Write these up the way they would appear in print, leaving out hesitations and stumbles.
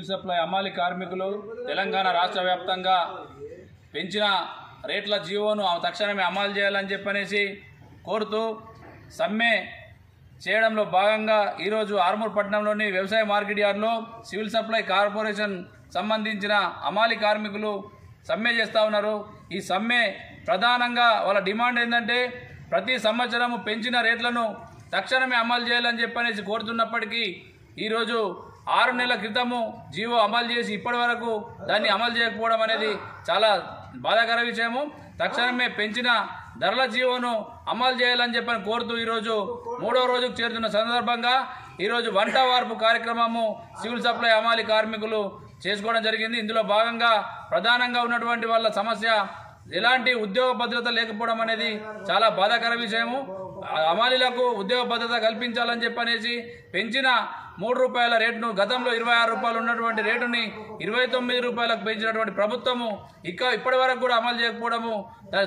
Civil supply అమాలి కార్మికులు తెలంగాణ రాష్ట్ర వ్యాప్తంగా పెంచిన రేట్ల జీవోను తక్షణమే అమలు చేయాలని చెప్పనేసి కోరుతూ సమ్మె చేయడంలో భాగంగా ఈరోజు ఆర్మూర్ పట్టణంలోని వ్యవసాయ మార్కెట్ యార్డ్లో సివిల్ సప్లై కార్పొరేషన్ సంబంధించిన అమాలి కార్మికులు సమ్మె చేస్తూ ఉన్నారు. ఈ సమ్మె ప్రధానంగా వాళ్ళ డిమాండ్ ఏంటంటే ప్రతి సంవత్సరము పెంచిన రేట్లను తక్షణమే అమలు చేయాలని చెప్పనేసి కోరుతున్నప్పటికీ ఈరోజు 6 నెలల క్రితము జీవో అమలు చేసి ఇప్పటి వరకు దాన్ని అమలు చేయకపోవడం అనేది చాలా బాధాకర విషయము. తక్షణమే పెంచిన ధరల జీవోను అమలు చేయాలని చెప్పని కోరుతూ ఈరోజు 3వ రోజుకు చేరుతున్న సందర్భంగా ఈరోజు వంట వార్పు కార్యక్రమము సివిల్ సప్లై అమాలి కార్మికులు చేసుకోవడం జరిగింది. ఇందులో భాగంగా ప్రధానంగా ఉన్నటువంటి వాళ్ళ సమస్య ఎలాంటి ఉద్యోగ భద్రత లేకపోవడం అనేది చాలా బాధాకర విషయము. అమాలీలకు ఉద్యోగ భద్రత కల్పించాలని చెప్పనేసి పెంచిన 3 రూపాయల రేటును గతంలో 26 రూపాయలు ఉన్నటువంటి రేటుని 29 రూపాయలకు పెంచినటువంటి ప్రభుత్వము ఇప్పటి వరకు కూడా అమలు చేయకపోవడము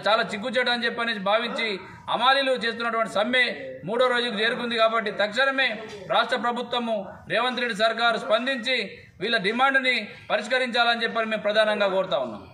చాలా చిక్కుచేట అని చెప్పనేసి భావించి అమాలీలు చేస్తున్నటువంటి సమ్మె 3వ రోజుకు చేరుకుంది. కాబట్టి తక్షణమే రాష్ట్ర ప్రభుత్వము రేవంత్ రెడ్డి సర్కారు స్పందించి వీళ్ళ డిమాండ్ని పరిష్కరించాలని చెప్పని మేము ప్రధానంగా కోరుతా ఉన్నాం.